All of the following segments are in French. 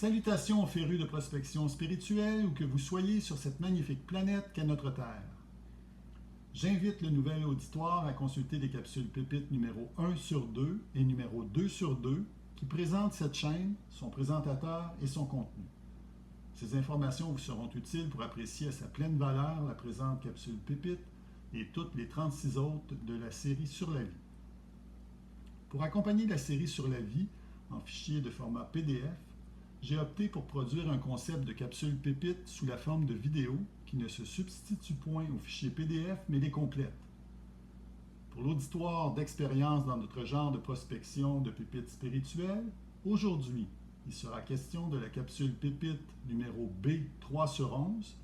Salutations aux férus de prospection spirituelle où que vous soyez sur cette magnifique planète qu'est notre Terre. J'invite le nouvel auditoire à consulter les capsules pépites numéro 1 sur 2 et numéro 2 sur 2 qui présentent cette chaîne, son présentateur et son contenu. Ces informations vous seront utiles pour apprécier à sa pleine valeur la présente capsule pépite et toutes les 36 autres de la série sur la vie. Pour accompagner la série sur la vie en fichier de format PDF, j'ai opté pour produire un concept de capsule pépite sous la forme de vidéo qui ne se substitue point aux fichiers PDF mais les complète. Pour l'auditoire d'expérience dans notre genre de prospection de pépites spirituelles, aujourd'hui, il sera question de la capsule pépite numéro B3 sur 11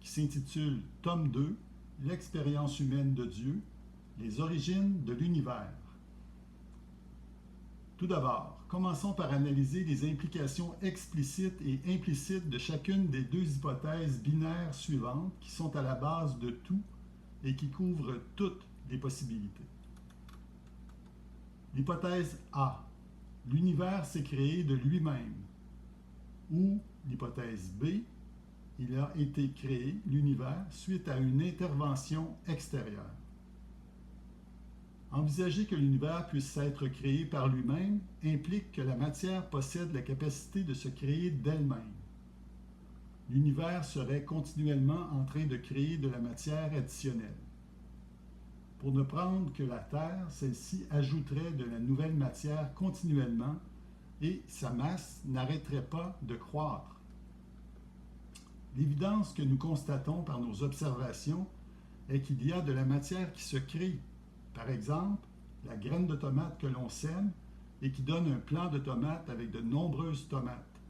qui s'intitule Tome 2, l'expérience humaine de Dieu, les origines de l'univers. Tout d'abord, commençons par analyser les implications explicites et implicites de chacune des deux hypothèses binaires suivantes qui sont à la base de tout et qui couvrent toutes les possibilités. L'hypothèse A. L'univers s'est créé de lui-même. Ou l'hypothèse B. Il a été créé, l'univers, suite à une intervention extérieure. Envisager que l'univers puisse être créé par lui-même implique que la matière possède la capacité de se créer d'elle-même. L'univers serait continuellement en train de créer de la matière additionnelle. Pour ne prendre que la Terre, celle-ci ajouterait de la nouvelle matière continuellement et sa masse n'arrêterait pas de croître. L'évidence que nous constatons par nos observations est qu'il y a de la matière qui se crée. Par exemple, la graine de tomate que l'on sème et qui donne un plant de tomates avec de nombreuses tomates.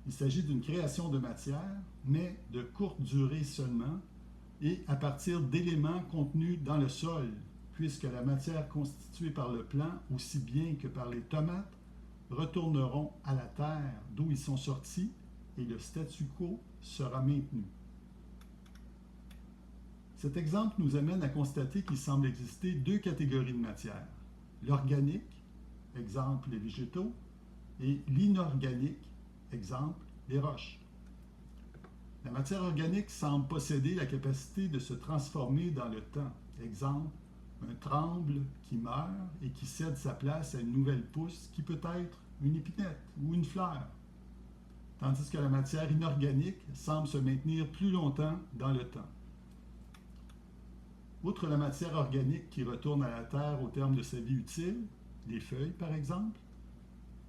Il s'agit d'une création de matière, mais de courte durée seulement, et à partir d'éléments contenus dans le sol, puisque la matière constituée par le plant, aussi bien que par les tomates, retourneront à la terre d'où ils sont sortis, et le statu quo sera maintenu. Cet exemple nous amène à constater qu'il semble exister deux catégories de matière. L'organique, exemple les végétaux, et l'inorganique, exemple les roches. La matière organique semble posséder la capacité de se transformer dans le temps. Exemple, un tremble qui meurt et qui cède sa place à une nouvelle pousse qui peut être une épinette ou une fleur. Tandis que la matière inorganique semble se maintenir plus longtemps dans le temps. Outre la matière organique qui retourne à la Terre au terme de sa vie utile, les feuilles par exemple,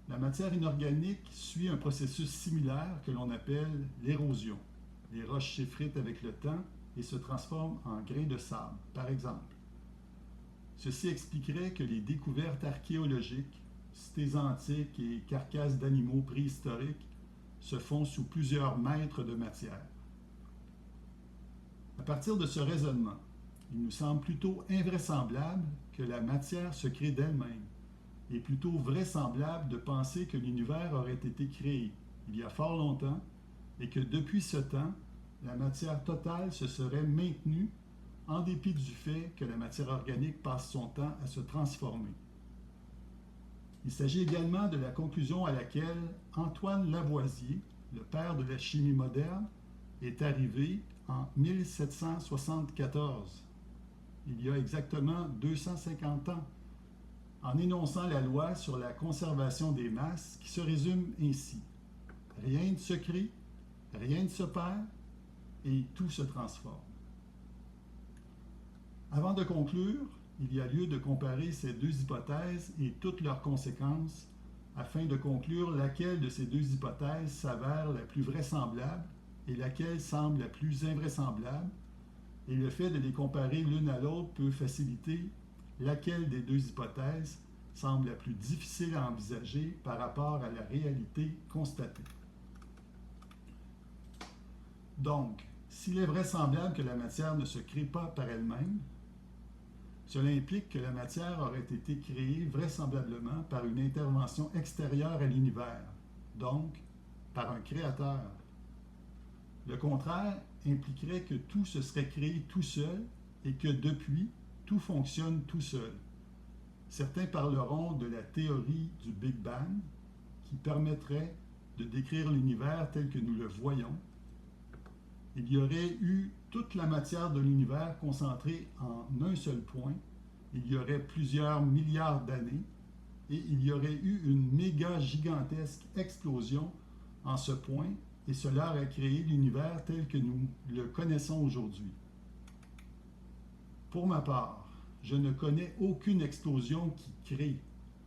la matière inorganique suit un processus similaire que l'on appelle l'érosion. Les roches s'effritent avec le temps et se transforment en grains de sable, par exemple. Ceci expliquerait que les découvertes archéologiques, cités antiques et carcasses d'animaux préhistoriques se font sous plusieurs mètres de matière. À partir de ce raisonnement, il nous semble plutôt invraisemblable que la matière se crée d'elle-même, et plutôt vraisemblable de penser que l'univers aurait été créé il y a fort longtemps et que depuis ce temps, la matière totale se serait maintenue en dépit du fait que la matière organique passe son temps à se transformer. Il s'agit également de la conclusion à laquelle Antoine Lavoisier, le père de la chimie moderne, est arrivé en 1774. Il y a exactement 250 ans, en énonçant la loi sur la conservation des masses qui se résume ainsi. Rien ne se crée, rien ne se perd, et tout se transforme. Avant de conclure, il y a lieu de comparer ces deux hypothèses et toutes leurs conséquences afin de conclure laquelle de ces deux hypothèses s'avère la plus vraisemblable et laquelle semble la plus invraisemblable, et le fait de les comparer l'une à l'autre peut faciliter laquelle des deux hypothèses semble la plus difficile à envisager par rapport à la réalité constatée. Donc, s'il est vraisemblable que la matière ne se crée pas par elle-même, cela implique que la matière aurait été créée vraisemblablement par une intervention extérieure à l'univers, donc par un créateur. Le contraire impliquerait que tout se serait créé tout seul et que depuis, tout fonctionne tout seul. Certains parleront de la théorie du Big Bang, qui permettrait de décrire l'univers tel que nous le voyons. Il y aurait eu toute la matière de l'univers concentrée en un seul point. Il y aurait plusieurs milliards d'années et il y aurait eu une méga gigantesque explosion en ce point et cela aurait créé l'univers tel que nous le connaissons aujourd'hui. Pour ma part, je ne connais aucune explosion qui crée,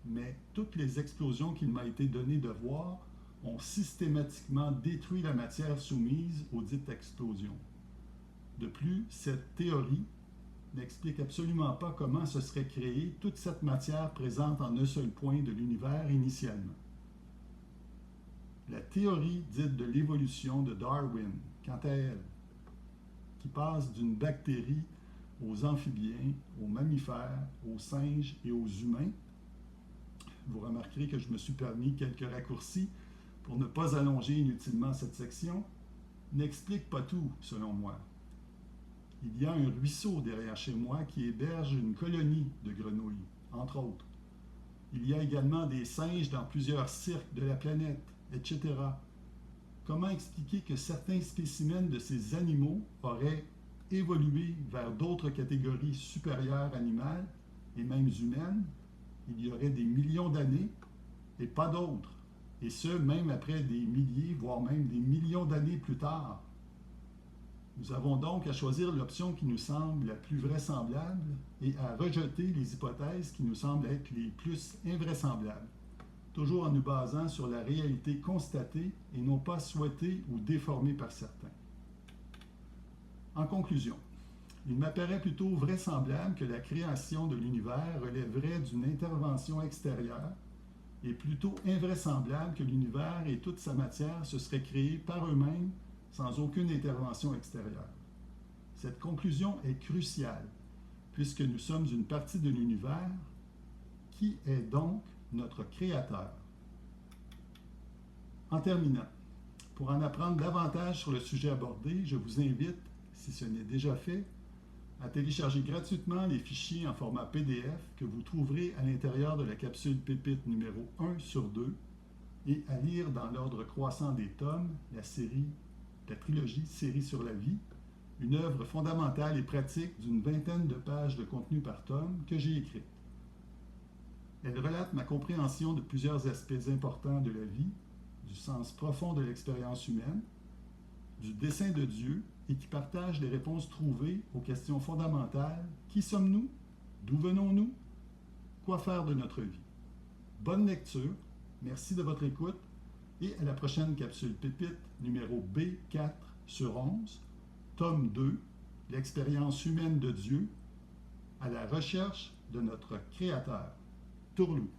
mais toutes les explosions qu'il m'a été donné de voir ont systématiquement détruit la matière soumise aux dites explosions. De plus, cette théorie n'explique absolument pas comment se serait créée toute cette matière présente en un seul point de l'univers initialement. La théorie dite de l'évolution de Darwin, quant à elle, qui passe d'une bactérie aux amphibiens, aux mammifères, aux singes et aux humains, vous remarquerez que je me suis permis quelques raccourcis pour ne pas allonger inutilement cette section, n'explique pas tout, selon moi. Il y a un ruisseau derrière chez moi qui héberge une colonie de grenouilles, entre autres. Il y a également des singes dans plusieurs cirques de la planète, etc. Comment expliquer que certains spécimens de ces animaux auraient évolué vers d'autres catégories supérieures animales et même humaines, il y aurait des millions d'années, et pas d'autres, et ce, même après des milliers, voire même des millions d'années plus tard. Nous avons donc à choisir l'option qui nous semble la plus vraisemblable et à rejeter les hypothèses qui nous semblent être les plus invraisemblables, toujours en nous basant sur la réalité constatée et non pas souhaitée ou déformée par certains. En conclusion, il m'apparaît plutôt vraisemblable que la création de l'univers relèverait d'une intervention extérieure et plutôt invraisemblable que l'univers et toute sa matière se seraient créés par eux-mêmes sans aucune intervention extérieure. Cette conclusion est cruciale puisque nous sommes une partie de l'univers qui est donc notre créateur. En terminant, pour en apprendre davantage sur le sujet abordé, je vous invite, si ce n'est déjà fait, à télécharger gratuitement les fichiers en format PDF que vous trouverez à l'intérieur de la capsule Pépite numéro 1 sur 2 et à lire dans l'ordre croissant des tomes la trilogie Série sur la vie, une œuvre fondamentale et pratique d'une vingtaine de pages de contenu par tome que j'ai écrite. Elle relate ma compréhension de plusieurs aspects importants de la vie, du sens profond de l'expérience humaine, du dessein de Dieu et qui partage les réponses trouvées aux questions fondamentales. Qui sommes-nous? D'où venons-nous? Quoi faire de notre vie? Bonne lecture, merci de votre écoute et à la prochaine capsule Pépite numéro B4 sur 11, tome 2, l'expérience humaine de Dieu, à la recherche de notre Créateur. Tourlou.